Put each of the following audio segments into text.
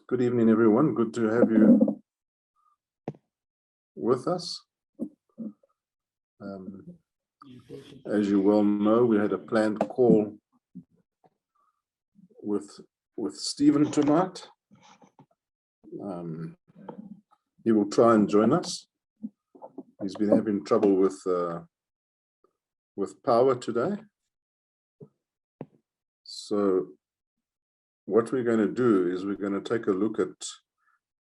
Good evening, everyone. Good to have you with us. As you well know, we had a planned call with Stephen tonight. He will try and join us. He's been having trouble with power today. So what we're going to do is we're going to take a look at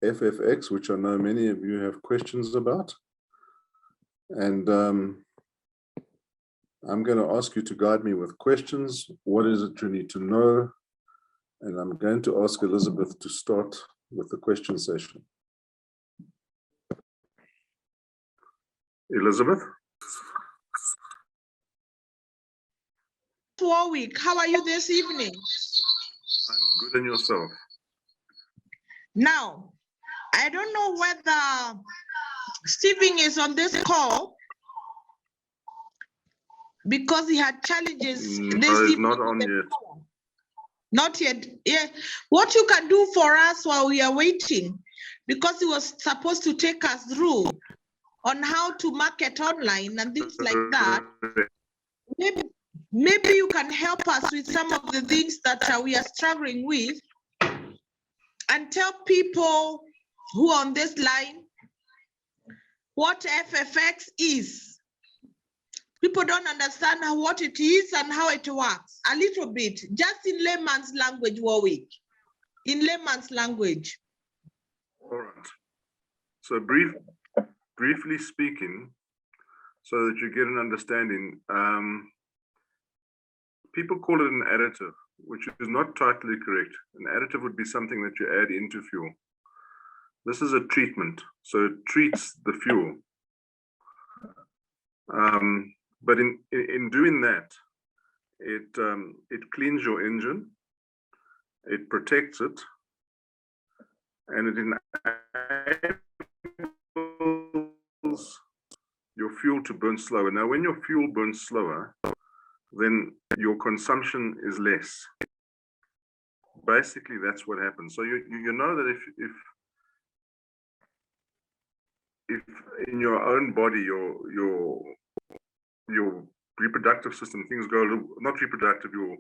FFX, which I know many of you have questions about. And I'm going to ask you to guide me with questions. What is it you need to know? And I'm going to ask Elizabeth to start with the question session. Elizabeth? Warwick, how are you this evening? I'm good, and yourself? Now, I don't know whether Stephen is on this call because he had challenges. No, this he's evening. not on yet. Not yet. Yeah. What you can do for us while we are waiting, because he was supposed to take us through on how to market online and things like that. Maybe you can help us with some of the things that we are struggling with, and tell people who are on this line what FFX is. People don't understand what it is and how it works. A little bit, just in layman's language, Warwick. In layman's language. All right. So briefly speaking, so that you get an understanding, people call it an additive, which is not totally correct. An additive would be something that you add into fuel. This is a treatment, so it treats the fuel. But in doing that, it cleans your engine, it protects it, and it enables your fuel to burn slower. Now, when your fuel burns slower, then your consumption is less. Basically, that's what happens. So you know that if in your own body, your reproductive system, things go a little, not reproductive, your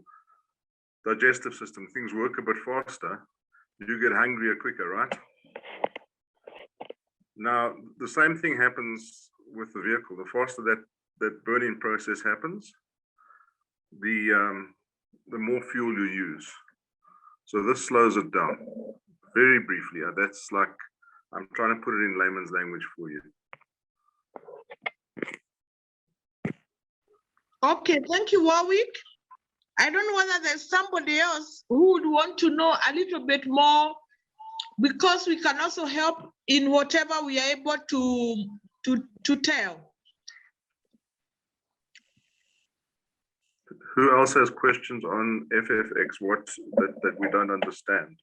digestive system, things work a bit faster, you get hungrier quicker, right? Now, the same thing happens with the vehicle. The faster that burning process happens, the more fuel you use. So this slows it down. Very briefly, that's like, I'm trying to put it in layman's language for you. Okay, thank you, Warwick. I don't know whether there's somebody else who would want to know a little bit more, because we can also help in whatever we are able to tell. Who else has questions on FFX, that we don't understand?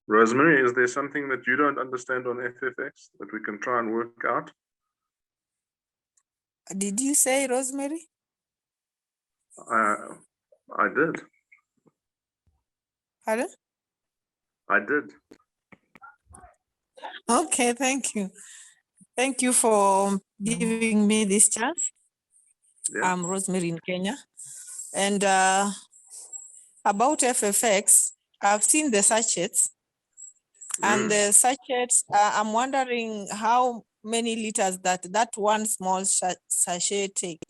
Rosemary, is there something that you don't understand on FFX that we can try and work out? Did you say Rosemary? I did. Pardon? I did. Okay, thank you. Thank you for giving me this chance. Yeah. I'm Rosemary in Kenya. And about FFX, I've seen the sachets. And the sachets, I'm wondering how many liters that one small sachet take.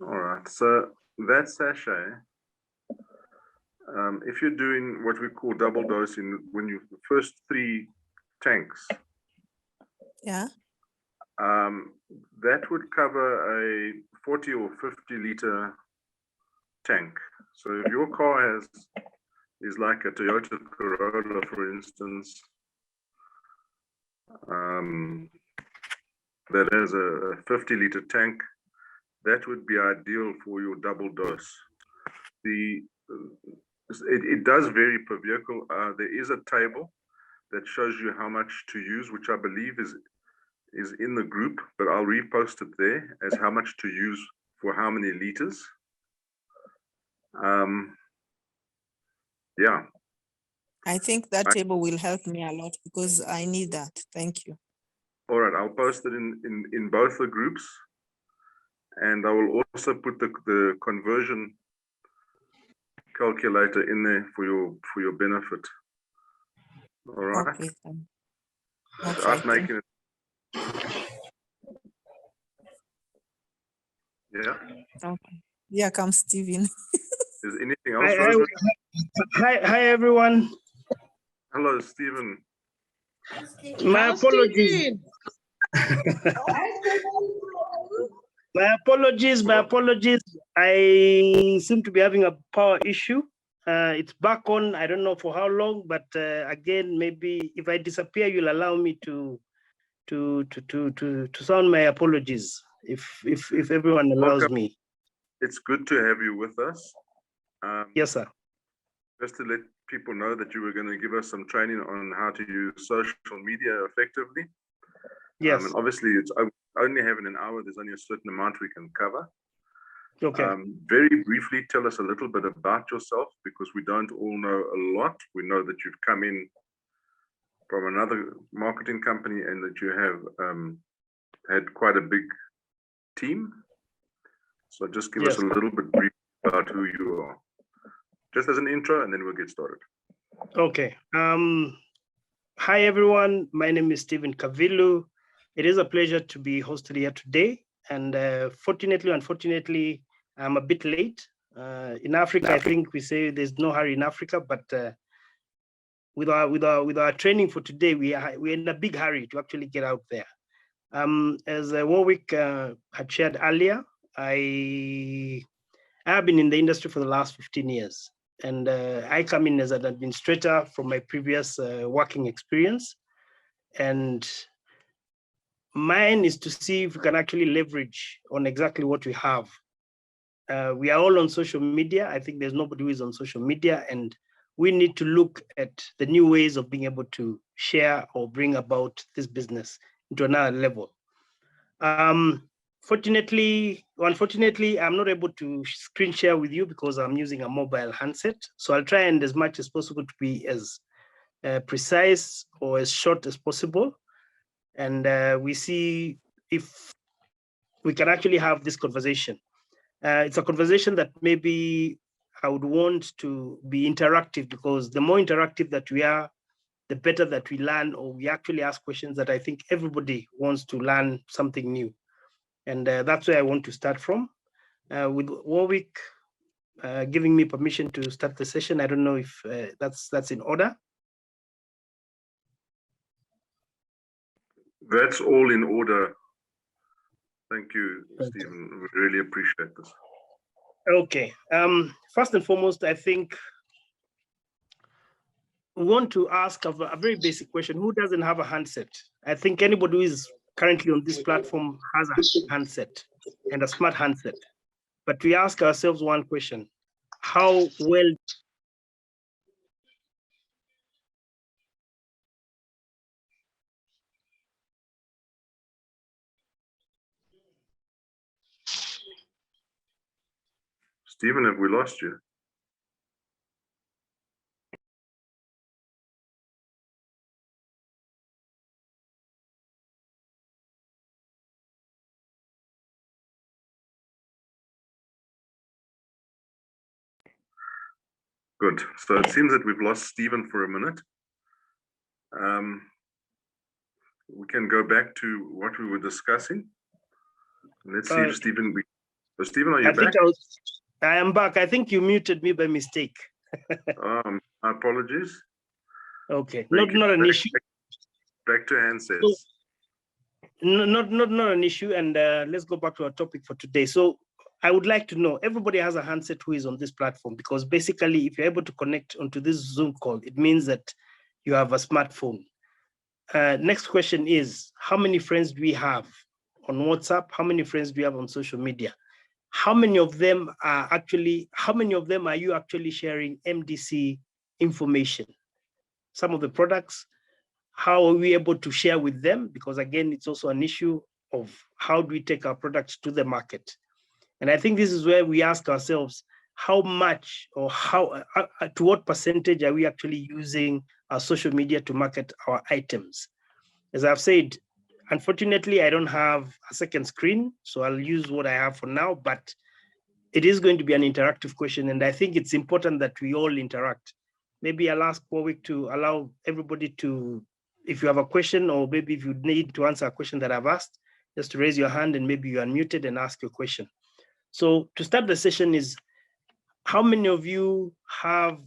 All right, so that sachet, if you're doing what we call double dosing, when you first 3 tanks, Yeah. that would cover a 40 or 50 liter tank. So if your car is like a Toyota Corolla, for instance, that has a 50 liter tank, that would be ideal for your double dose. It does vary per vehicle. There is a table that shows you how much to use, which I believe is in the group, but I'll repost it there as how much to use for how many liters. Yeah. I think that table will help me a lot because I need that. Thank you. All right, I'll post it in both the groups, and I will also put the conversion calculator in there for your benefit. All right. Okay. Without making it. Yeah. Okay. Yeah, come Stephen. Is anything else, Rosemary? Hi, everyone. Hello, Stephen. My apologies. My apologies. I seem to be having a power issue. It's back on. I don't know for how long, but again, maybe if I disappear, you'll allow me to sound my apologies if everyone allows Welcome. me. It's good to have you with us. Yes, sir. Just to let people know that you were going to give us some training on how to use social media effectively. Yes. And obviously, it's only having an hour. There's only a certain amount we can cover. Okay. Very briefly, tell us a little bit about yourself, because we don't all know a lot. We know that you've come in from another marketing company and that you have had quite a big team. So just give us a little bit brief about who you are, just as an intro, and then we'll get started. Okay. Hi, everyone. My name is Stephen Kavilu. It is a pleasure to be hosted here today. And fortunately, unfortunately, I'm a bit late. In Africa, I think we say there's no hurry in Africa, but with our training for today, we're in a big hurry to actually get out there. As Warwick had shared earlier, I have been in the industry for the last 15 years. And I come in as an administrator from my previous working experience. And mine is to see if we can actually leverage on exactly what we have. We are all on social media. I think there's nobody who is on social media, and we need to look at the new ways of being able to share or bring about this business into another level. Unfortunately, I'm not able to screen share with you because I'm using a mobile handset. So I'll try and as much as possible to be as precise or as short as possible. And we see if we can actually have this conversation. It's a conversation that maybe I would want to be interactive, because the more interactive that we are, the better that we learn, or we actually ask questions that I think everybody wants to learn something new. And that's where I want to start from. With Warwick giving me permission to start the session. I don't know if that's in order. That's all in order. Thank you, Stephen. We really appreciate this. Okay. First and foremost, I think we want to ask a very basic question. Who doesn't have a handset? I think anybody who is currently on this platform has a handset, and a smart handset. But we ask ourselves one question: how well Stephen, have we lost you? Good. So it seems that we've lost Stephen for a minute. We can go back to what we were discussing. Let's see if Stephen. Stephen, are you back? I am back. I think you muted me by mistake. Apologies. Okay, not an issue. Back to handsets. So, not an issue. And let's go back to our topic for today. So I would like to know, everybody has a handset who is on this platform, because basically if you're able to connect onto this Zoom call, it means that you have a smartphone. Next question is, how many friends do we have on WhatsApp? How many friends do we have on social media? How many of them are you actually sharing MDC information? Some of the products, how are we able to share with them? Because again, it's also an issue of how do we take our products to the market? And I think this is where we ask ourselves, how much or how to what percentage are we actually using our social media to market our items? As I've said, unfortunately, I don't have a second screen, so I'll use what I have for now, but it is going to be an interactive question. And I think it's important that we all interact. Maybe I'll ask Warwick to allow everybody to, if you have a question, or maybe if you need to answer a question that I've asked, just to raise your hand and maybe you're unmuted and ask your question. So to start the session is, how many of you have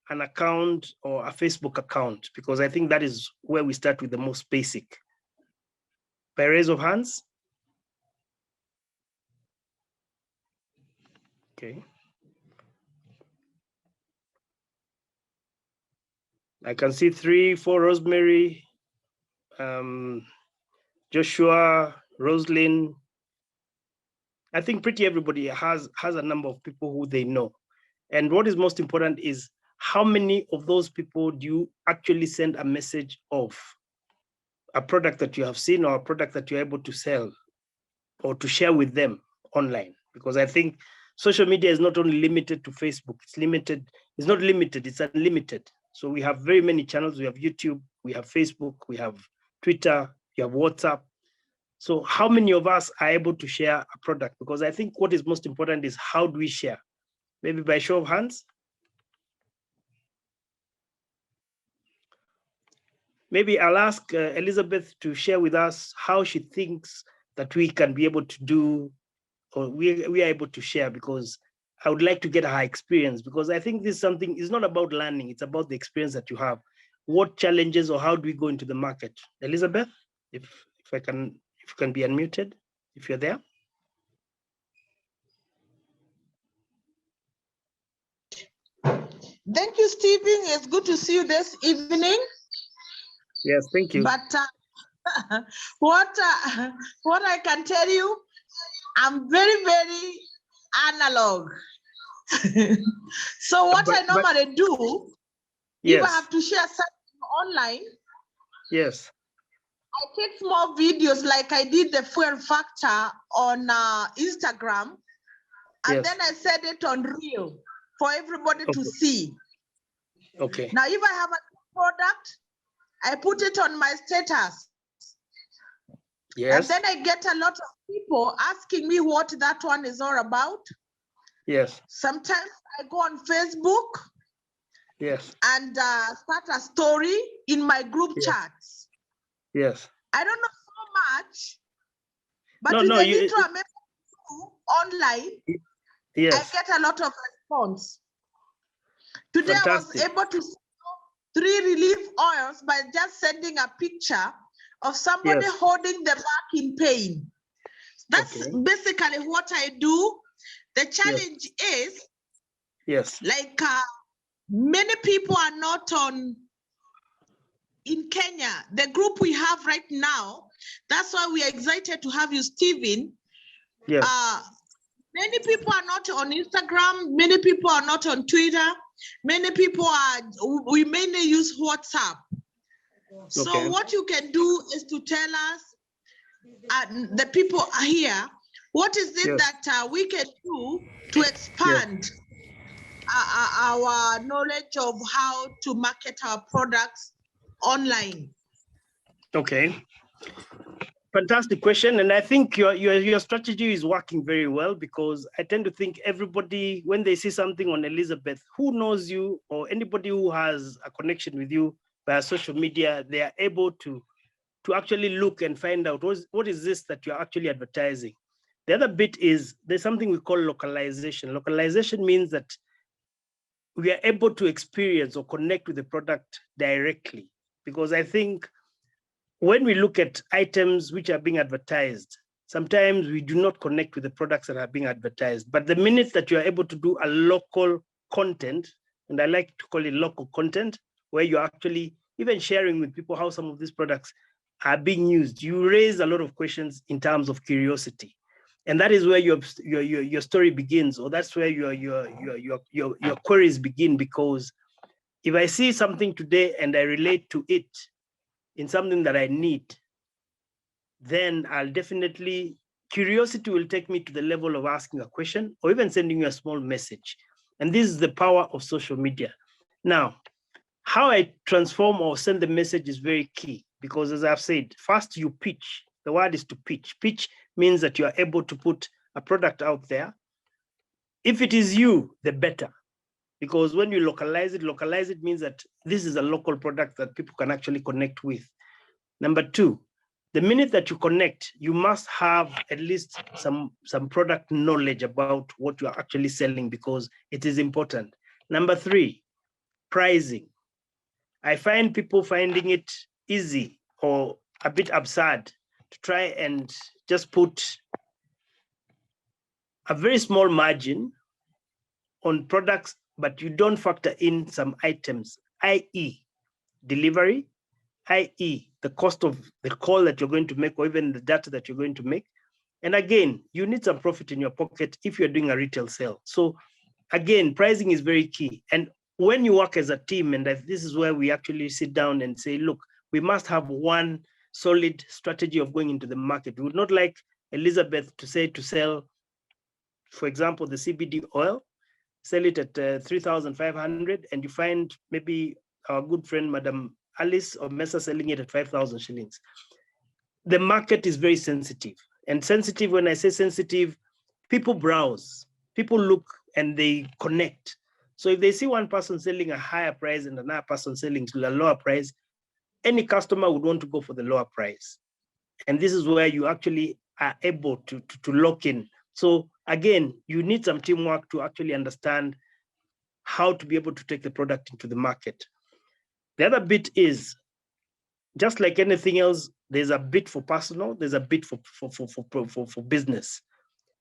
an account or a Facebook account? Because I think that is where we start with the most basic. By raise of hands. Okay. I can see 3, 4, Rosemary, Joshua, Roslyn. I think pretty everybody has a number of people who they know. And what is most important is, how many of those people do you actually send a message of a product that you have seen or a product that you're able to sell or to share with them online? Because I think social media is not only limited to Facebook, it's not limited, it's unlimited. So we have very many channels. We have YouTube, we have Facebook, we have Twitter, we have WhatsApp. So how many of us are able to share a product? Because I think what is most important is, how do we share? Maybe by show of hands. Maybe I'll ask Elizabeth to share with us how she thinks that we can be able to do, or we are able to share, because I would like to get her experience, because I think this is something, it's not about learning, it's about the experience that you have. What challenges, or how do we go into the market? Elizabeth, if you can be unmuted, if you're there. Thank you, Stephen. It's good to see you this evening. Yes, thank you. But what I can tell you, I'm very, very analog. So what I normally do, yes, if I have to share something online, yes, I take small videos like I did the fuel factor on Instagram, and yes, then I set it on Reel for everybody to see. Okay. Now, if I have a product, I put it on my status. Yes. And then I get a lot of people asking me what that one is all about. Yes. Sometimes I go on Facebook. Yes. And start a story in my group chats. Yes. I don't know so much, but no, with no, the little I'm able to do online, yes, I get a lot of response. Today fantastic. I was able to sell 3 relief oils by just sending a picture of somebody holding the back in pain. That's basically what I do. The challenge is, like many people are not in Kenya, the group we have right now. That's why we are excited to have you, Stephen. Yes. Many people are not on Instagram. Many people are not on Twitter. Many people we mainly use WhatsApp. So what you can do is to tell us, the people are here, what is it that we can do to expand our knowledge of how to market our products online? Okay. Fantastic question. And I think your strategy is working very well, because I tend to think everybody, when they see something on Elizabeth, who knows you or anybody who has a connection with you via social media, they are able to actually look and find out what is this that you're actually advertising. The other bit is, there's something we call localization. Localization means that we are able to experience or connect with the product directly, because I think when we look at items which are being advertised, sometimes we do not connect with the products that are being advertised. But the minute that you are able to do a local content, and I like to call it local content, where you're actually even sharing with people how some of these products are being used, you raise a lot of questions in terms of curiosity. And that is where your story begins, or that's where your queries begin. Because if I see something today and I relate to it, in something that I need, then I'll definitely, curiosity will take me to the level of asking a question or even sending you a small message. And this is the power of social media. Now, how I transform or send the message is very key, because as I've said, first you pitch. The word is to pitch. Pitch means that you are able to put a product out there. If it is you, the better. Because when you localize it means that this is a local product that people can actually connect with. Number two, the minute that you connect, you must have at least some product knowledge about what you are actually selling, because it is important. Number three, pricing. I find people finding it easy or a bit absurd to try and just put a very small margin on products, but you don't factor in some items, i.e. delivery, i.e. the cost of the call that you're going to make, or even the data that you're going to make. And again, you need some profit in your pocket if you're doing a retail sale. So again, pricing is very key. And when you work as a team, and this is where we actually sit down and say, look, we must have one solid strategy of going into the market. We would not like Elizabeth to say to sell, for example, the CBD oil, sell it at 3,500, and you find maybe our good friend, Madam Alice or Mesa, selling it at 5,000 shillings. The market is very sensitive. And sensitive, when I say sensitive, people browse, people look, and they connect. So if they see one person selling a higher price and another person selling to a lower price, any customer would want to go for the lower price. And this is where you actually are able to lock in. So again, you need some teamwork to actually understand how to be able to take the product into the market. The other bit is, just like anything else, there's a bit for personal, there's a bit for business.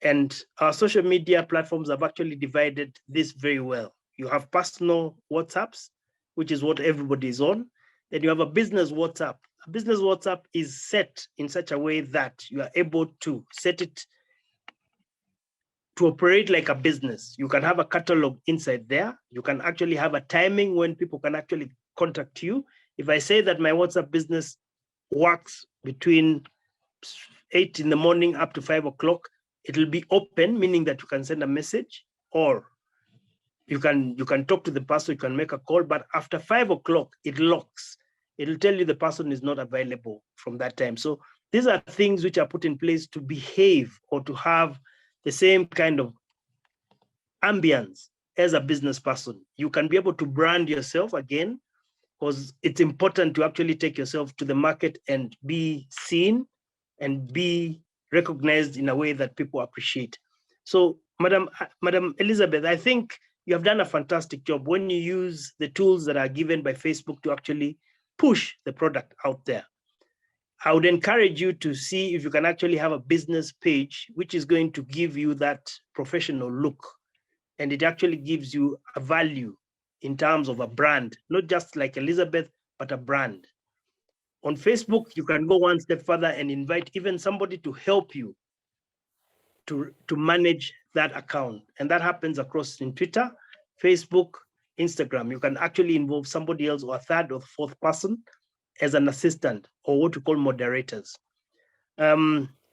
And our social media platforms have actually divided this very well. You have personal WhatsApps, which is what everybody is on. Then you have a business WhatsApp. A business WhatsApp is set in such a way that you are able to set it to operate like a business. You can have a catalog inside there. You can actually have a timing when people can actually contact you. If I say that my WhatsApp business works between 8 in the morning up to 5 o'clock, it'll be open, meaning that you can send a message, or you can talk to the person, you can make a call, but after 5 o'clock, it locks. It'll tell you the person is not available from that time. So these are things which are put in place to behave or to have the same kind of ambience as a business person. You can be able to brand yourself again, because it's important to actually take yourself to the market and be seen and be recognized in a way that people appreciate. So Madam Elizabeth, I think you have done a fantastic job when you use the tools that are given by Facebook to actually push the product out there. I would encourage you to see if you can actually have a business page, which is going to give you that professional look. And it actually gives you a value in terms of a brand, not just like Elizabeth, but a brand. On Facebook, you can go one step further and invite even somebody to help you to manage that account. And that happens across in Twitter, Facebook, Instagram. You can actually involve somebody else or a third or fourth person as an assistant, or what we call moderators. I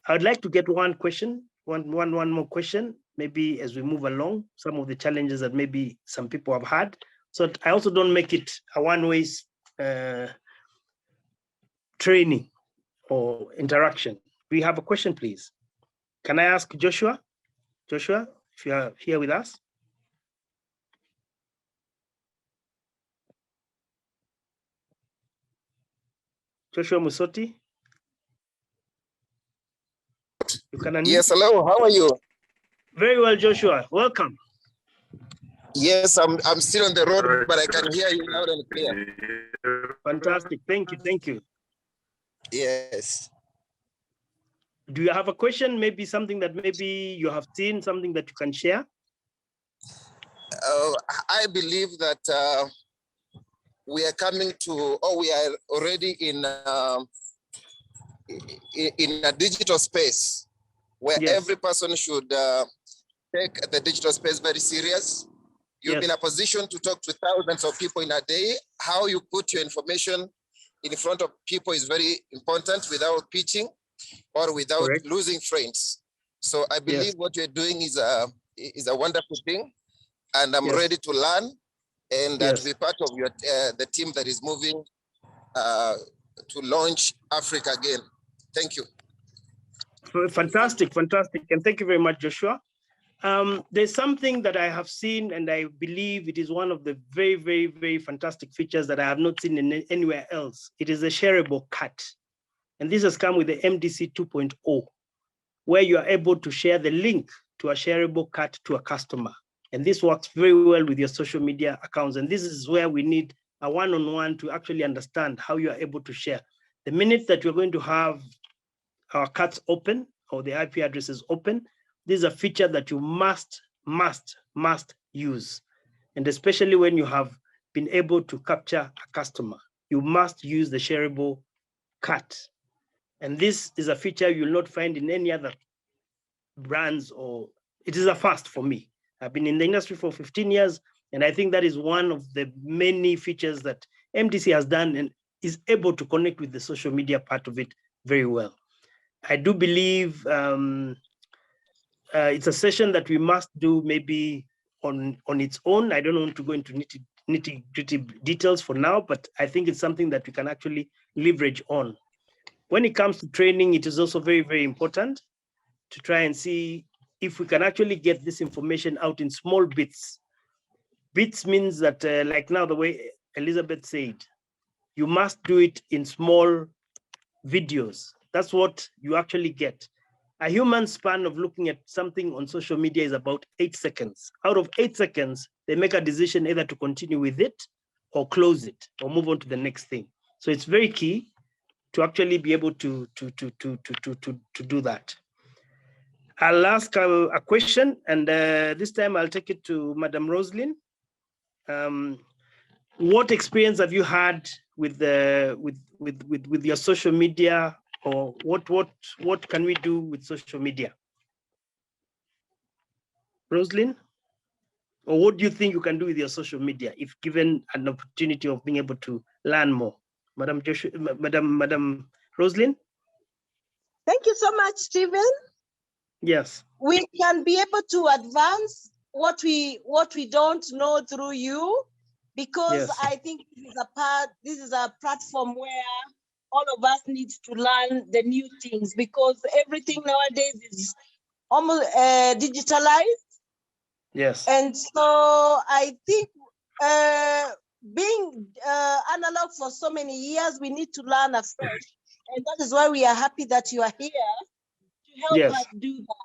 would like to get one question, one more question, maybe as we move along, some of the challenges that maybe some people have had. So I also don't make it a one-way training or interaction. We have a question, please. Can I ask Joshua? Joshua, if you are here with us. Joshua Musoti. You can unmute. Yes, hello, how are you? Very well, Joshua, welcome. Yes, I'm still on the road, but I can hear you loud and clear. Fantastic, thank you. Yes. Do you have a question? Maybe something that maybe you have seen, something that you can share? I believe that we are coming to, or we are already in a digital space where every person should take the digital space very serious. You're in a position to talk to thousands of people in a day. How you put your information in front of people is very important without pitching or without Correct. losing friends. So I believe what you're doing is a wonderful thing, and I'm ready to learn and to be part of your the team that is moving to launch Africa again. Thank you. Fantastic, fantastic. And thank you very much, Joshua. There's something that I have seen, and I believe it is one of the very, very, very fantastic features that I have not seen anywhere else. It is a shareable cut. And this has come with the MDC 2.0, where you are able to share the link to a shareable cut to a customer. And this works very well with your social media accounts. And this is where we need a one-on-one to actually understand how you are able to share. The minute that you're going to have our cuts open or the IP addresses open, this is a feature that you must use. And especially when you have been able to capture a customer, you must use the shareable cut. And this is a feature you'll not find in any other brands, or it is a first for me. I've been in the industry for 15 years, and I think that is one of the many features that MDC has done and is able to connect with the social media part of it very well. I do believe it's a session that we must do maybe on its own. I don't want to go into nitty-gritty details for now, but I think it's something that we can actually leverage on. When it comes to training, it is also very, very important to try and see if we can actually get this information out in small bits. Bits means that, like now, the way Elizabeth said, you must do it in small videos. That's what you actually get. A human span of looking at something on social media is about 8 seconds. Out of 8 seconds, they make a decision either to continue with it or close it or move on to the next thing. So it's very key to actually be able to do that. I'll ask a question, and this time I'll take it to Madam Roslyn. What experience have you had with your social media, or what can we do with social media? Roslyn, or what do you think you can do with your social media if given an opportunity of being able to learn more? Madam Roslyn? Thank you so much, Stephen. Yes. We can be able to advance what we don't know through you, because I think this is a platform where all of us need to learn the new things, because everything nowadays is almost digitalized. Yes. And so I think being analog for so many years, we need to learn afresh. And that is why we are happy that you are here to help us do that.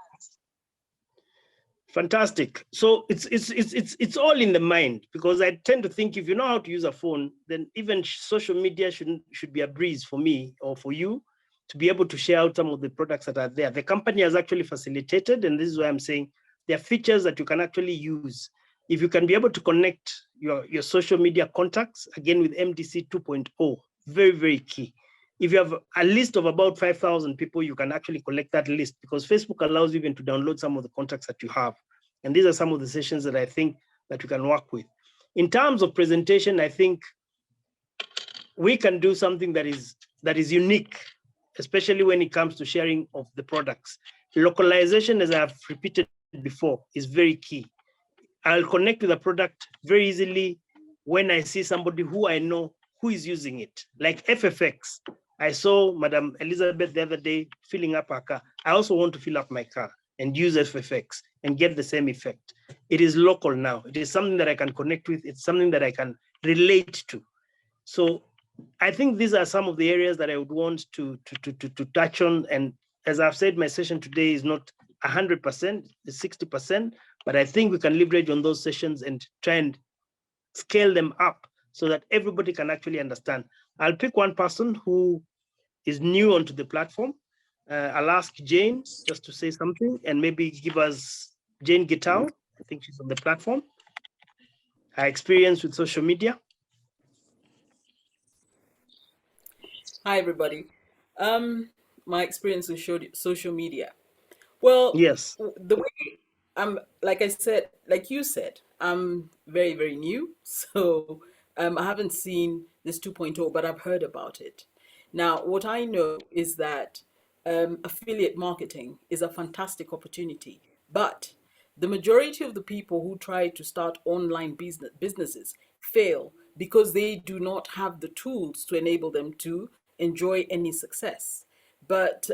Fantastic. So it's all in the mind, because I tend to think if you know how to use a phone, then even social media should be a breeze for me or for you to be able to share out some of the products that are there. The company has actually facilitated, and this is why I'm saying there are features that you can actually use. If you can be able to connect your social media contacts, again with MDC 2.0, very, very key. If you have a list of about 5,000 people, you can actually collect that list, because Facebook allows you even to download some of the contacts that you have. And these are some of the sessions that I think that you can work with. In terms of presentation, I think we can do something that is unique, especially when it comes to sharing of the products. Localization, as I've repeated before, is very key. I'll connect with a product very easily when I see somebody who I know who is using it, like FFX. I saw Madam Elizabeth the other day filling up her car. I also want to fill up my car and use FFX and get the same effect. It is local now. It is something that I can connect with. It's something that I can relate to. So I think these are some of the areas that I would want to touch on. And as I've said, my session today is not 100%, it's 60%, but I think we can leverage on those sessions and try and scale them up so that everybody can actually understand. I'll pick one person who is new onto the platform. I'll ask Jane just to say something and maybe give us Jane Gitao. I think she's on the platform. Her experience with social media. Hi, everybody. My experience with social media. Well, yes, the way like I said, like you said, I'm very, very new. So I haven't seen this 2.0, but I've heard about it. Now, what I know is that affiliate marketing is a fantastic opportunity, but the majority of the people who try to start online businesses fail because they do not have the tools to enable them to enjoy any success. But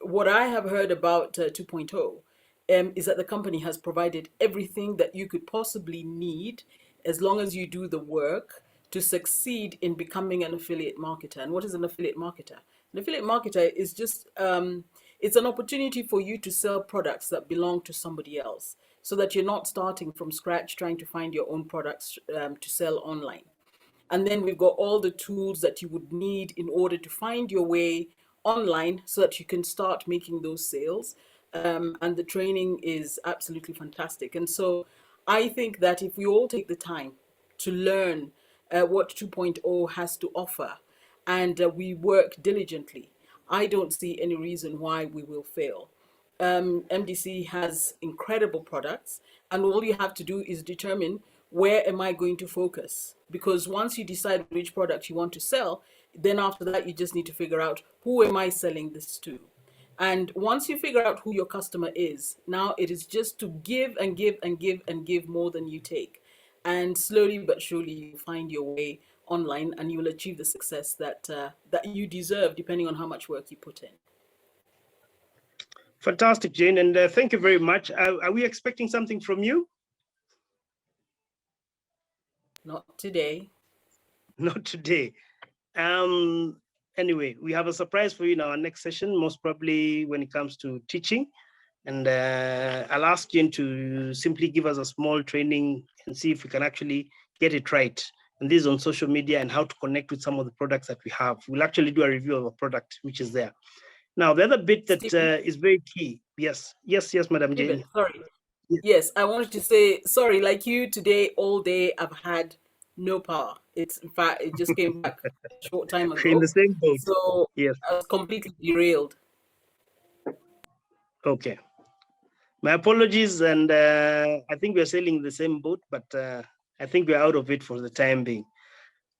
what I have heard about 2.0 is that the company has provided everything that you could possibly need as long as you do the work to succeed in becoming an affiliate marketer. And what is an affiliate marketer? An affiliate marketer is just, it's an opportunity for you to sell products that belong to somebody else so that you're not starting from scratch trying to find your own products to sell online. And then we've got all the tools that you would need in order to find your way online so that you can start making those sales. And the training is absolutely fantastic. And so I think that if we all take the time to learn what 2.0 has to offer and we work diligently, I don't see any reason why we will fail. MDC has incredible products, and all you have to do is determine where am I going to focus? Because once you decide which product you want to sell, then after that, you just need to figure out who am I selling this to? And once you figure out who your customer is, now it is just to give and give and give and give more than you take. And slowly but surely you find your way online and you will achieve the success that that you deserve, depending on how much work you put in. Fantastic, Jane, and thank you very much. Are we expecting something from you? Not today. Not today. Anyway, we have a surprise for you in our next session, most probably when it comes to teaching. And I'll ask Jane to simply give us a small training and see if we can actually get it right. And this is on social media and how to connect with some of the products that we have. We'll actually do a review of a product which is there. Now, the other bit that is very key. Yes, Madam Jane. Sorry. Yes, I wanted to say, sorry, like you today, all day, I've had no power. It's, in fact, it just came back a short time ago. In the same boat. So yes. I was completely derailed. Okay. My apologies. And I think we're sailing the same boat, but I think we're out of it for the time being.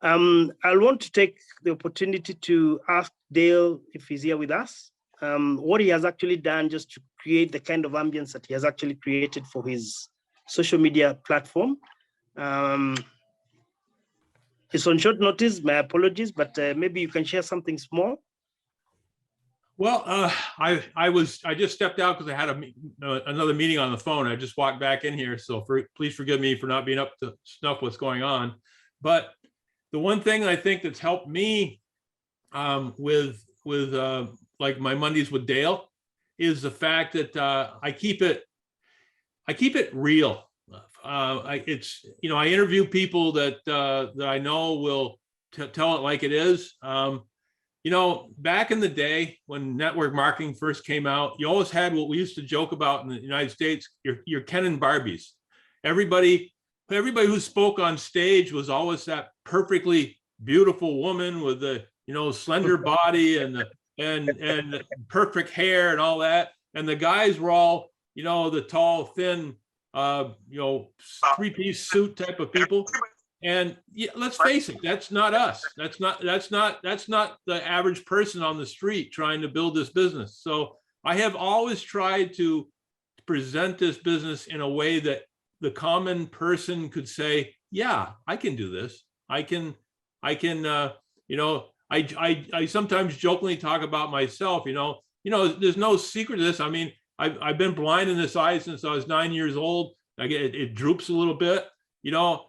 I'll want to take the opportunity to ask Dale if he's here with us, what he has actually done just to create the kind of ambience that he has actually created for his social media platform. It's on short notice, my apologies, but maybe you can share something small. Well, I just stepped out because I had another meeting on the phone. I just walked back in here, so please forgive me for not being up to snuff what's going on. But the one thing I think that's helped me with like my Mondays with Dale is the fact that I keep it real. It's, you know, I interview people that I know will tell it like it is. You know, back in the day when network marketing first came out, you always had what we used to joke about in the United States, your Ken and Barbies. Everybody who spoke on stage was always that perfectly beautiful woman with the, you know, slender body and perfect hair and all that. And the guys were all, you know, the tall, thin, you know, three-piece suit type of people. And yeah, let's face it, that's not us. That's not the average person on the street trying to build this business. So I have always tried to present this business in a way that the common person could say, yeah, I can do this. I can, you know, I sometimes jokingly talk about myself, you know, there's no secret to this. I mean, I've been blind in this eye since I was 9 years old. It droops a little bit, you know,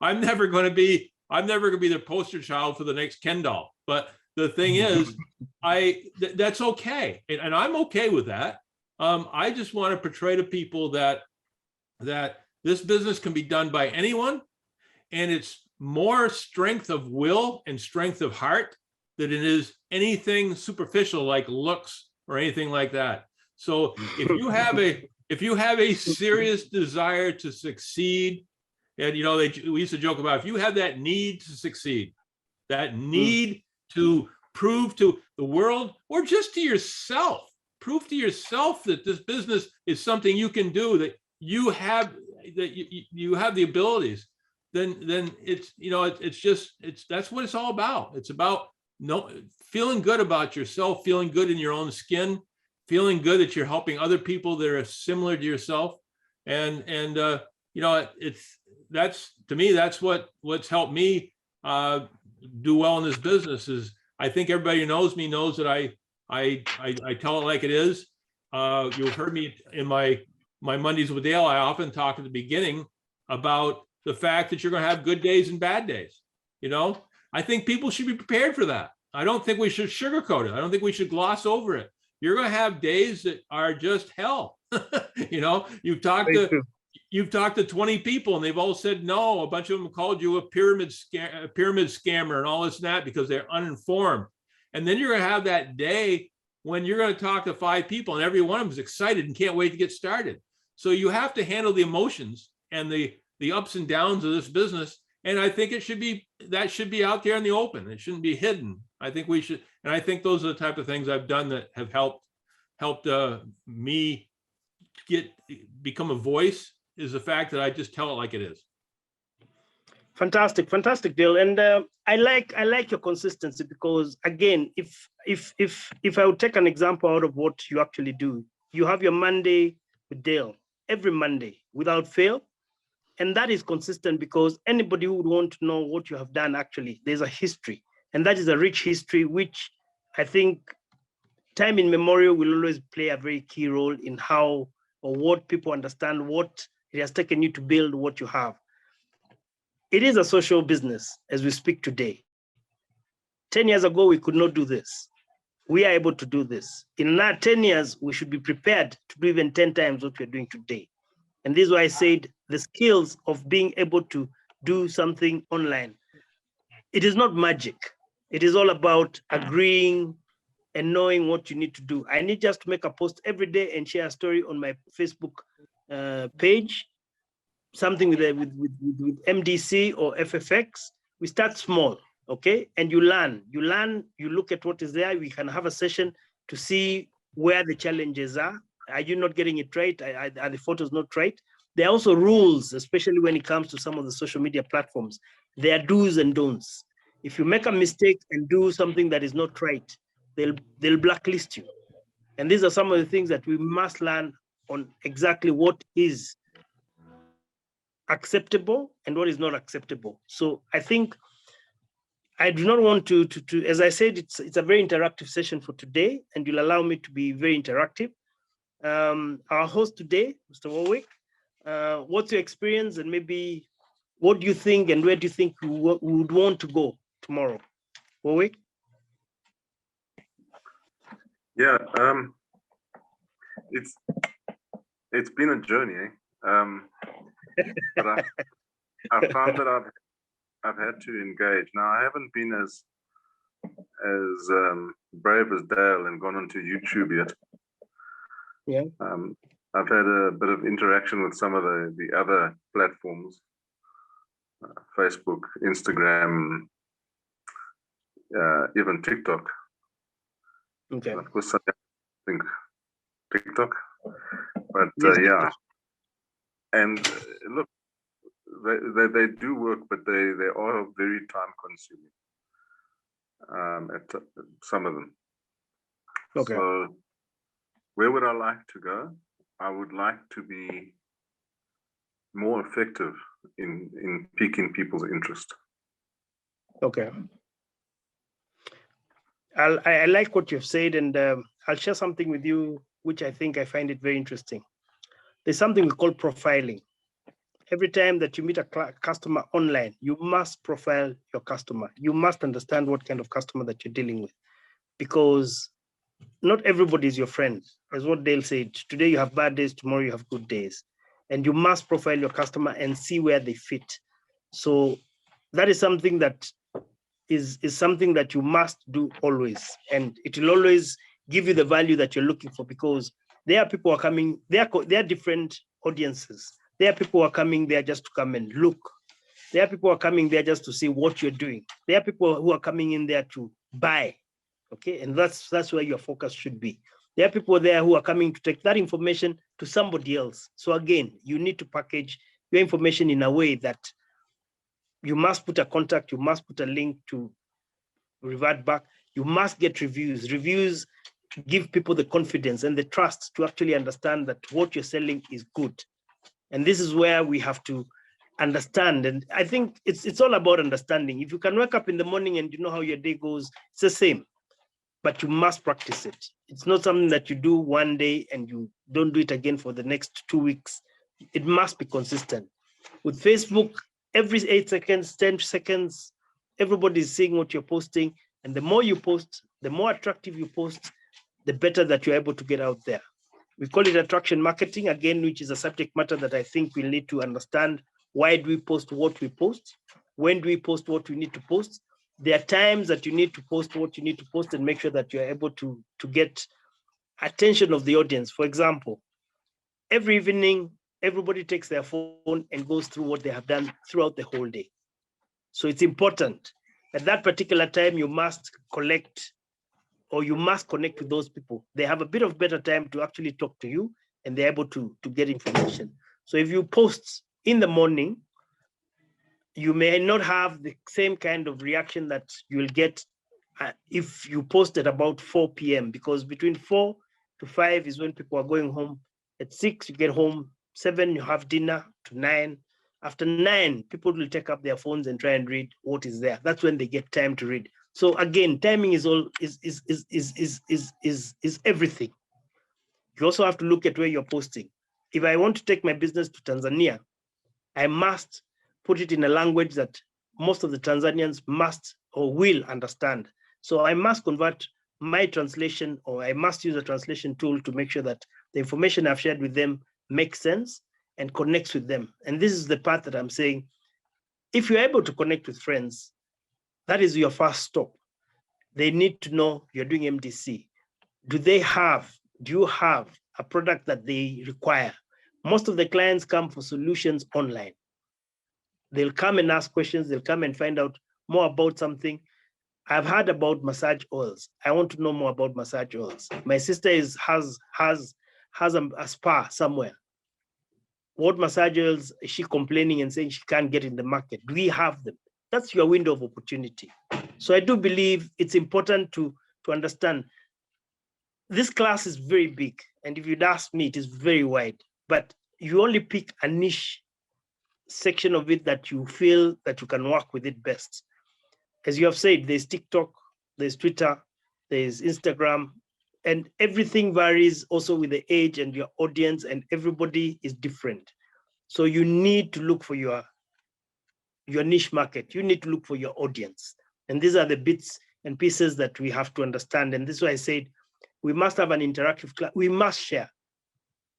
I'm never going to be the poster child for the next Ken doll. But the thing is, that's okay. And I'm okay with that. I just want to portray to people that this business can be done by anyone, and it's more strength of will and strength of heart than it is anything superficial like looks or anything like that. So if you have a serious desire to succeed, and you know, we used to joke about, if you have that need to succeed, that need to prove to the world or just to yourself, prove to yourself that this business is something you can do, that you have the abilities, then it's, you know, that's what it's all about. It's about feeling good about yourself, feeling good in your own skin, feeling good that you're helping other people that are similar to yourself. And you know, that's, to me, that's what's helped me do well in this business. Is I think everybody who knows me knows that I tell it like it is. You've heard me in my Mondays with Dale. I often talk at the beginning about the fact that you're going to have good days and bad days. You know, I think people should be prepared for that. I don't think we should sugarcoat it. I don't think we should gloss over it. You're going to have days that are just hell. You know, you've talked to 20 people and they've all said no. A bunch of them called you a pyramid scammer and all this and that because they're uninformed. And then you're going to have that day when you're going to talk to 5 people and every one of them is excited and can't wait to get started. So you have to handle the emotions and the ups and downs of this business. And I think that should be out there in the open. It shouldn't be hidden. I think we should. And I think those are the type of things I've done that have helped me become a voice, is the fact that I just tell it like it is. Fantastic, Dale. And I like your consistency, because again, if I would take an example out of what you actually do, you have your Monday with Dale every Monday without fail. And that is consistent, because anybody who would want to know what you have done, actually, there's a history, and that is a rich history, which I think time immemorial will always play a very key role in how or what people understand what it has taken you to build what you have. It is a social business as we speak today. 10 years ago, we could not do this. We are able to do this. In another 10 years, we should be prepared to do even 10 times what we're doing today. And this is why I said the skills of being able to do something online. It is not magic. It is all about agreeing and knowing what you need to do. I need just to make a post every day and share a story on my Facebook page, something with MDC or FFX. We start small, okay? And you learn, you look at what is there. We can have a session to see where the challenges are. Are you not getting it right? Are the photos not right? There are also rules, especially when it comes to some of the social media platforms. There are do's and don'ts. If you make a mistake and do something that is not right, they'll blacklist you. And these are some of the things that we must learn on exactly what is acceptable and what is not acceptable. So I think I do not want to as I said, it's a very interactive session for today, and you'll allow me to be very interactive. Our host today, Mr. Warwick, what's your experience, and maybe what do you think and where do you think we would want to go tomorrow? Warwick? Yeah, it's been a journey, but I found that I've had to engage. Now, I haven't been as brave as Dale and gone onto YouTube yet. Yeah. I've had a bit of interaction with some of the other platforms, Facebook, Instagram, even TikTok. Okay. Of course, I think TikTok, but Yes. yeah. And look, they do work, but they are very time consuming. At some of them. Okay. So, where would I like to go? I would like to be more effective in piquing people's interest. Okay. I like what you've said, and I'll share something with you, which I think I find it very interesting. There's something we call profiling. Every time that you meet a customer online, you must profile your customer. You must understand what kind of customer that you're dealing with, because not everybody is your friend. As what Dale said, today you have bad days, tomorrow you have good days. And you must profile your customer and see where they fit. So that is something that is something that you must do always. And it will always give you the value that you're looking for, because there are people who are coming, there are different audiences. There are people who are coming there just to come and look. There are people who are coming there just to see what you're doing. There are people who are coming in there to buy. Okay, and that's where your focus should be. There are people there who are coming to take that information to somebody else. So again, you need to package your information in a way that You must put a contact, you must put a link to revert back. You must get reviews. Reviews give people the confidence and the trust to actually understand that what you're selling is good. And this is where we have to understand. And I think it's all about understanding. If you can wake up in the morning and you know how your day goes, it's the same, but you must practice it. It's not something that you do one day and you don't do it again for the next 2 weeks. It must be consistent. With Facebook, every 8 seconds, 10 seconds, everybody is seeing what you're posting. And the more you post, the more attractive you post, the better that you're able to get out there. We call it attraction marketing, again, which is a subject matter that I think we'll need to understand. Why do we post what we post? When do we post what we need to post? There are times that you need to post what you need to post and make sure that you're able to get attention of the audience. For example, every evening, everybody takes their phone and goes through what they have done throughout the whole day. So it's important at that particular time, you must collect or you must connect with those people. They have a bit of better time to actually talk to you and they're able to get information. So if you post in the morning, you may not have the same kind of reaction that you will get if you post at about 4 p.m. because between 4 to 5 is when people are going home. At 6, you get home. 7, you have dinner. To 9. After 9, people will take up their phones and try and read what is there. That's when they get time to read. So again, timing is everything. You also have to look at where you're posting. If I want to take my business to Tanzania, I must put it in a language that most of the Tanzanians must or will understand. So I must convert my translation, or I must use a translation tool to make sure that the information I've shared with them makes sense and connects with them. And this is the part that I'm saying, if you're able to connect with friends, that is your first stop. They need to know you're doing MDC. Do you have a product that they require? Most of the clients come for solutions online. They'll come and ask questions. They'll come and find out more about something. I've heard about massage oils. I want to know more about massage oils. My sister has a spa somewhere. What massage oils is she complaining and saying she can't get in the market? Do we have them? That's your window of opportunity. So I do believe it's important to understand this class is very big. And if you'd ask me, it is very wide, but you only pick a niche section of it that you feel that you can work with it best. As you have said, there's TikTok, there's Twitter, there's Instagram, and everything varies also with the age and your audience, and everybody is different. So you need to look for your niche market. You need to look for your audience. And these are the bits and pieces that we have to understand. And this is why I said, we must have an interactive class. We must share.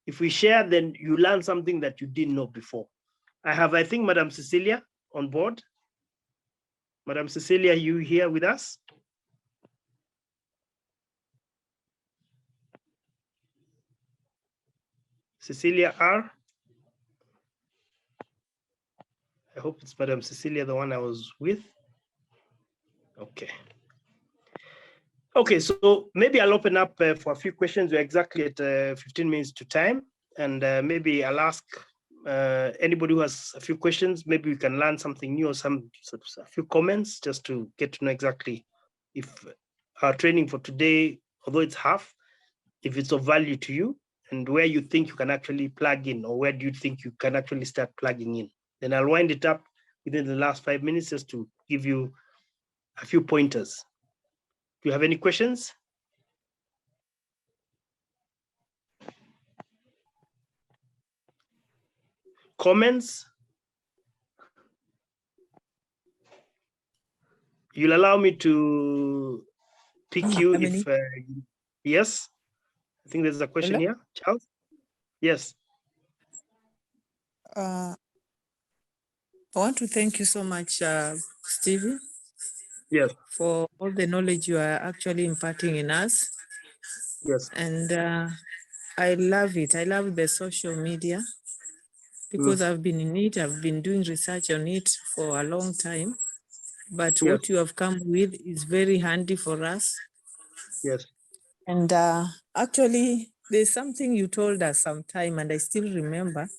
If we share, then you learn something that you didn't know before. I think, Madam Cecilia on board. Madam Cecilia, you here with us? Cecilia R. I hope it's Madam Cecilia, the one I was with. Okay. Okay, so maybe I'll open up for a few questions. We're exactly at 15 minutes to time. And maybe I'll ask anybody who has a few questions. Maybe we can learn something new or a few comments just to get to know exactly if our training for today, although it's half, if it's of value to you and where you think you can actually plug in, or where do you think you can actually start plugging in. Then I'll wind it up within the last 5 minutes just to give you a few pointers. Do you have any questions? Comments? You'll allow me to pick you if, yes? I think there's a question here, Charles? Yes. I want to thank you so much, Stevie. Yes. For all the knowledge you are actually imparting in us. Yes. And I love it. I love the social media because I've been in it. I've been doing research on it for a long time. But what you have come with is very handy for us. Yes. And actually, there's something you told us sometime, and I still remember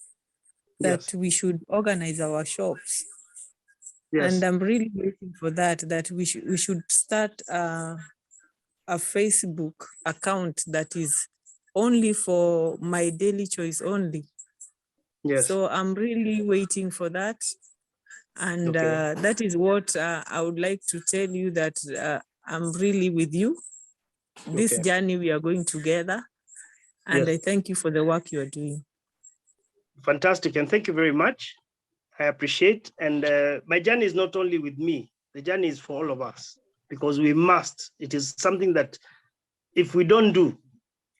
that we should organize our shops. Yes. And I'm really waiting for that we should start a Facebook account that is only for My Daily Choice only. Yes. So I'm really waiting for that. And Okay. that is what I would like to tell you, that I'm really with you. This Okay. journey we are going together. And Yes. I thank you for the work you are doing. Fantastic. And thank you very much. I appreciate. And my journey is not only with me, the journey is for all of us, because we must. It is something that if we don't do,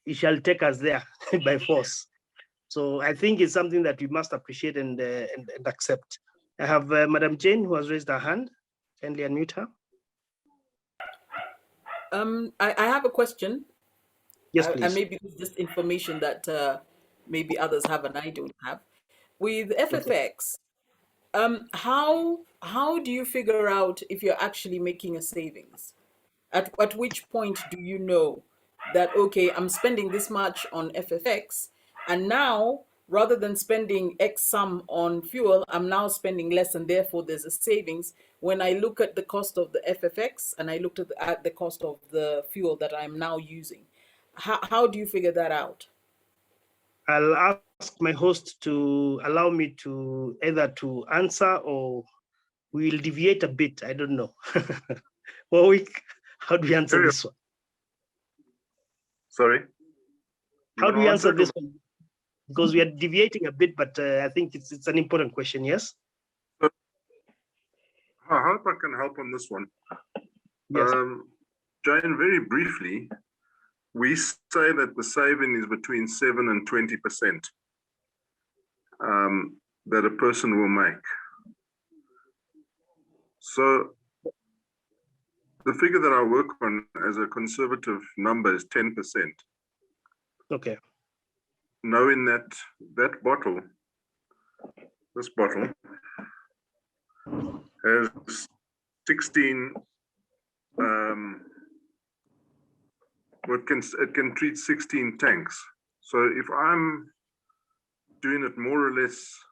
it shall take us there by force. So I think it's something that we must appreciate and accept. I have Madam Jane, who has raised her hand. Kindly unmute her. I have a question. Yes, please. And maybe it's just information that maybe others have and I don't have. With FFX, how do you figure out if you're actually making a savings? At which point do you know that, okay, I'm spending this much on FFX, and now rather than spending X sum on fuel, I'm now spending less, and therefore there's a savings when I look at the cost of the FFX and I looked at the cost of the fuel that I'm now using? How do you figure that out? I'll ask my host to allow me to either to answer, or we'll deviate a bit. I don't know. Warwick, how do we answer this one? Sorry? How do we answer this one? Because we are deviating a bit, but I think it's an important question, yes? I hope I can help on this one. Yes. Jane, very briefly, we say that the saving is between 7 and 20% that a person will make. So the figure that I work on as a conservative number is 10%. Okay. Knowing that that bottle, this bottle, has 16, it can treat 16 tanks. So if I'm doing it more or less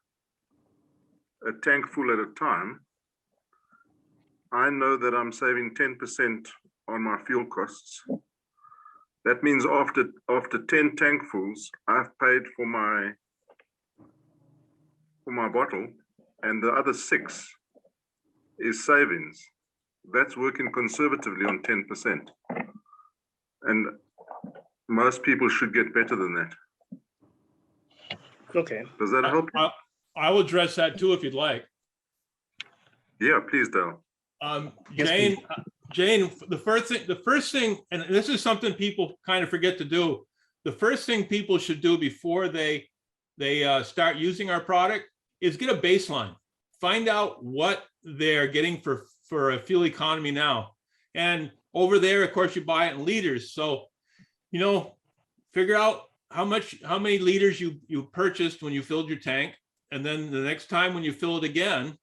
a tank full at a time, I know that I'm saving 10% on my fuel costs. That means after 10 tankfuls, I've paid for my bottle, and the other 6 is savings. That's working conservatively on 10%. And most people should get better than that. Okay. Does that help? I will address that too if you'd like. Yeah, please, Dale. Jane, Jane, the first thing, and this is something people kind of forget to do. The first thing people should do before they start using our product is get a baseline. Find out what they're getting for a fuel economy now. And over there, of course, you buy it in liters. So, you know, figure out how many liters you purchased when you filled your tank. And then the next time when you fill it again,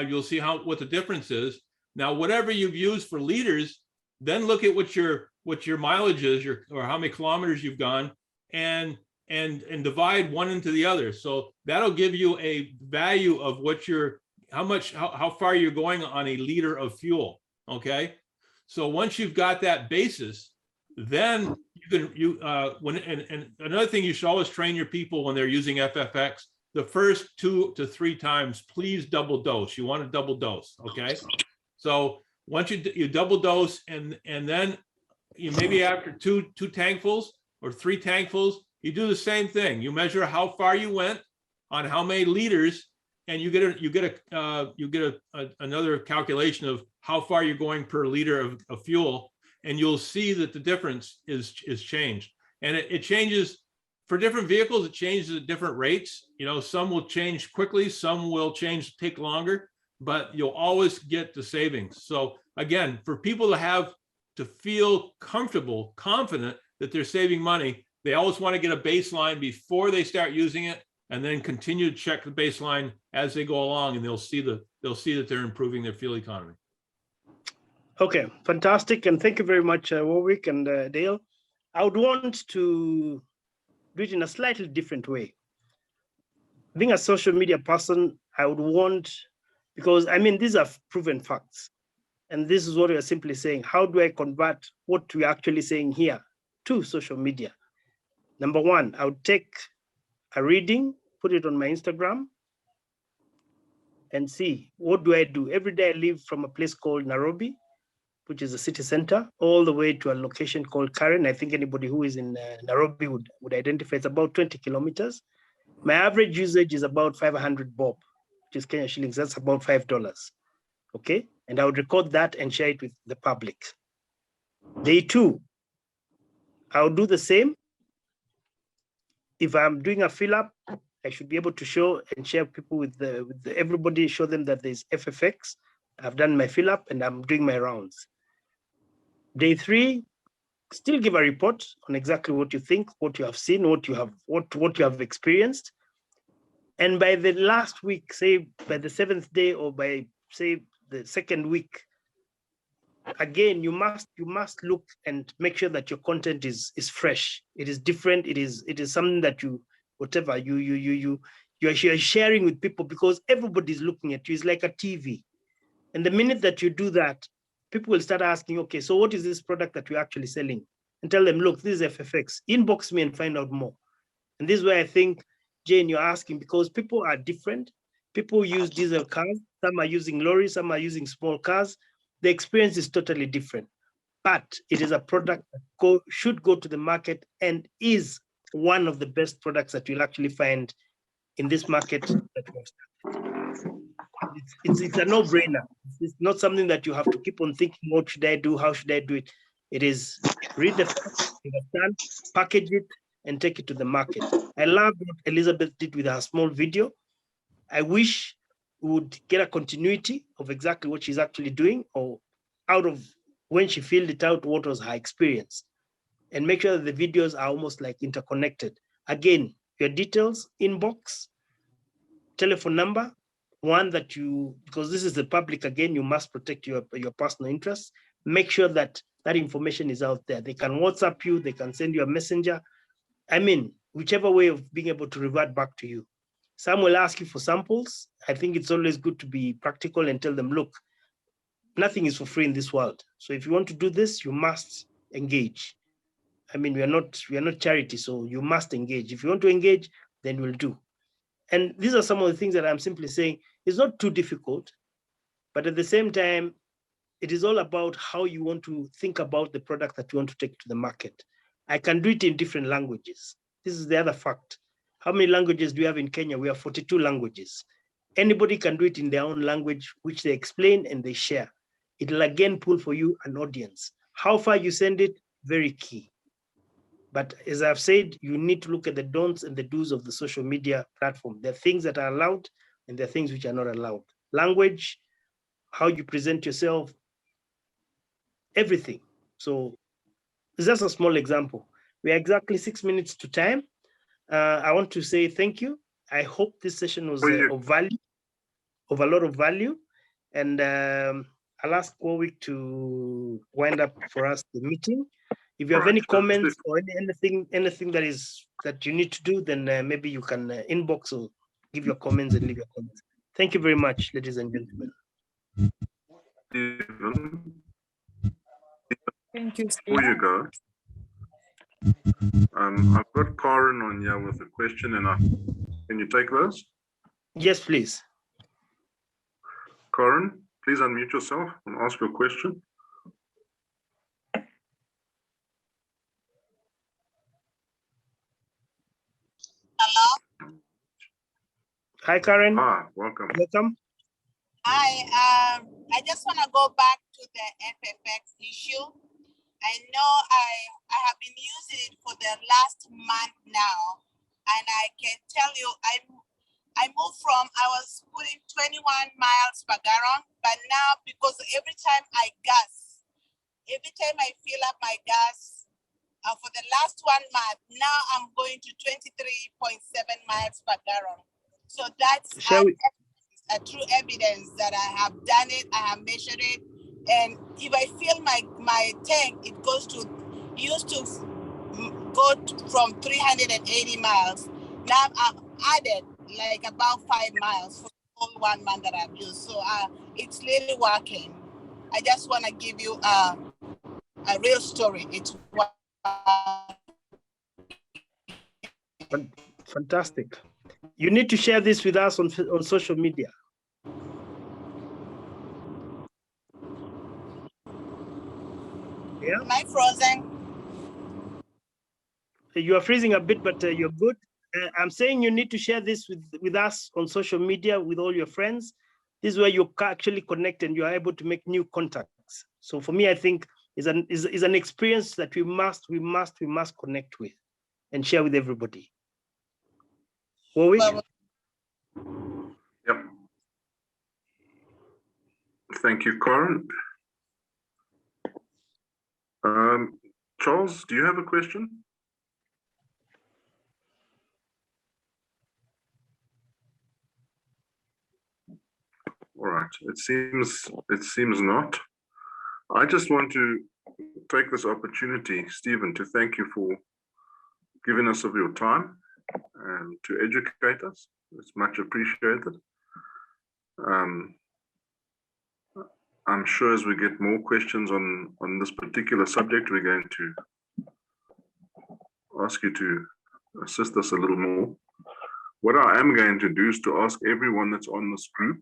you'll see what the difference is. Now, whatever you've used for liters, then look at what your mileage is, or how many kilometers you've gone, and divide one into the other. So that'll give you a value of how far you're going on a liter of fuel. Okay. So once you've got that basis, then and another thing, you should always train your people when they're using FFX, the first 2 to 3 times, please double dose. You want to double dose. Okay. So once you double dose, and then you maybe after two tankfuls or 3 tankfuls, you do the same thing. You measure how far you went on how many liters, and you get another calculation of how far you're going per liter of fuel, and you'll see that the difference is changed. And it changes for different vehicles. It changes at different rates. You know, some will change quickly, some will take longer, but you'll always get the savings. So again, for people to feel comfortable, confident that they're saving money, they always want to get a baseline before they start using it, and then continue to check the baseline as they go along, and they'll see that they're improving their fuel economy. Okay, fantastic. And thank you very much, Warwick and Dale. I would want to do it in a slightly different way. Being a social media person, I would want Because I mean, these are proven facts. And this is what we are simply saying. How do I convert what we're actually saying here to social media? Number one, I would take a reading, put it on my Instagram, and see what do I do. Every day I leave from a place called Nairobi, which is a city center, all the way to a location called Karen. I think anybody who is in Nairobi would identify. It's about 20 kilometers. My average usage is about 500 bob, which is Kenya shillings. That's about $5. Okay, and I would record that and share it with the public. Day two, I'll do the same. If I'm doing a fill up, I should be able to show and share people with everybody, show them that there's FFX. I've done my fill up and I'm doing my rounds. Day three, still give a report on exactly what you think, what you have seen, what you have experienced. And by the last week, say by the 7th day or by say the 2nd week, again, you must look and make sure that your content is fresh. It is different. It is something that you're sharing with people, because everybody's looking at you. It's like a TV. And the minute that you do that, people will start asking, okay, so what is this product that you're actually selling? And tell them, look, this is FFX. Inbox me and find out more. And this is where I think, Jane, you're asking, because people are different. People use diesel cars. Some are using lorries. Some are using small cars. The experience is totally different. But it is a product that should go to the market and is one of the best products that you'll actually find in this market. It's a no-brainer. It's not something that you have to keep on thinking, what should I do? How should I do it? It is read the facts, understand, package it, and take it to the market. I love what Elizabeth did with her small video. I wish we would get a continuity of exactly what she's actually doing, or out of when she filled it out, what was her experience, and make sure that the videos are almost like interconnected. Again, your details, inbox, telephone number, one that because this is the public, again, you must protect your personal interests. Make sure that that information is out there. They can WhatsApp you, they can send you a messenger. I mean, whichever way of being able to revert back to you. Some will ask you for samples. I think it's always good to be practical and tell them, look, nothing is for free in this world. So if you want to do this, you must engage. I mean, we are not charity, so you must engage. If you want to engage, then we'll do. And these are some of the things that I'm simply saying. It's not too difficult, but at the same time, it is all about how you want to think about the product that you want to take to the market. I can do it in different languages. This is the other fact. How many languages do we have in Kenya? We have 42 languages. Anybody can do it in their own language, which they explain and they share. It'll again pull for you an audience. How far you send it, very key. But as I've said, you need to look at the don'ts and the do's of the social media platform. There are things that are allowed and there are things which are not allowed. Language, how you present yourself, everything. So it's just a small example. We are exactly 6 minutes to time. I want to say thank you. I hope this session was of value, of a lot of value. And I'll ask Warwick to wind up for us the meeting. If you have any comments or anything that you need to do, then maybe you can inbox or give your comments and leave your comments. Thank you very much, ladies and gentlemen. Thank you. Before you go, I've got Karen on here with a question, and can you take those? Yes, please. Karen, please unmute yourself and ask your question. Hello. Hi, Karen. Welcome. Welcome. Hi. I just want to go back to the FFX issue. I know I have been using it for the last month now, and I can tell you I moved from, I was putting 21 miles per gallon, but now because every time I fill up my gas, for the last 1 month, now I'm going to 23.7 miles per gallon. So that's a true evidence that I have done it, I have measured it. And if I fill my tank, it used to go from 380 miles. Now I've added like about 5 miles old one man that I've used. So it's really working. I just want to give you a real story. It's fantastic. You need to share this with us on social media. Yeah. Am I frozen? You are freezing a bit, but you're good. I'm saying you need to share this with us on social media with all your friends. This is where you actually connect and you are able to make new contacts. So for me, I think is an experience that we must connect with and share with everybody. Warwick? Yep. Thank you, Corin. Charles, do you have a question? All right, it seems not. I just want to take this opportunity, Stephen, to thank you for giving us of your time and to educate us. It's much appreciated. I'm sure as we get more questions on this particular subject, we're going to ask you to assist us a little more. What I am going to do is to ask everyone that's on this group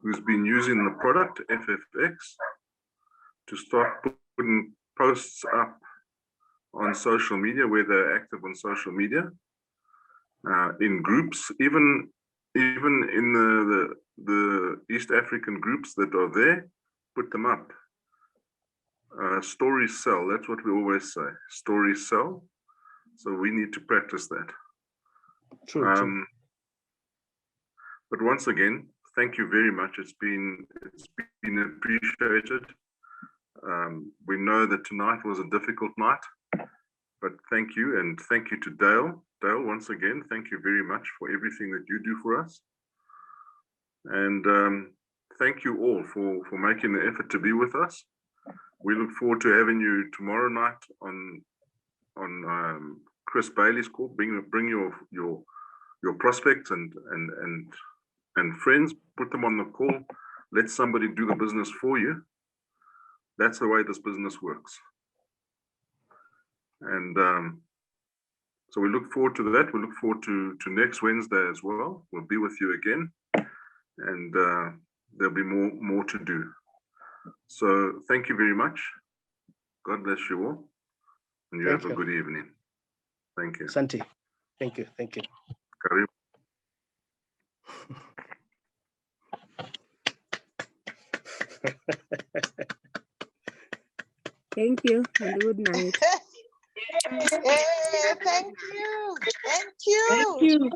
who's been using the product FFX to start putting posts up on social media, where they're active on social media, in groups, even in the East African groups that are there, put them up. Stories sell, that's what we always say. Stories sell. So we need to practice that. True. But once again, thank you very much. It's been appreciated. We know that tonight was a difficult night, but thank you, and thank you to Dale. Dale, once again, thank you very much for everything that you do for us. And thank you all for making the effort to be with us. We look forward to having you tomorrow night on Chris Bailey's call. Bring your prospects and friends, put them on the call. Let somebody do the business for you. That's the way this business works. And so we look forward to that. We look forward to next Wednesday as well. We'll be with you again, and there'll be more to do. So thank you very much. God bless you all, and you have a good evening. Thank you. Santi, thank you. Karim. Thank you and good night. Hey, thank you. Thank you.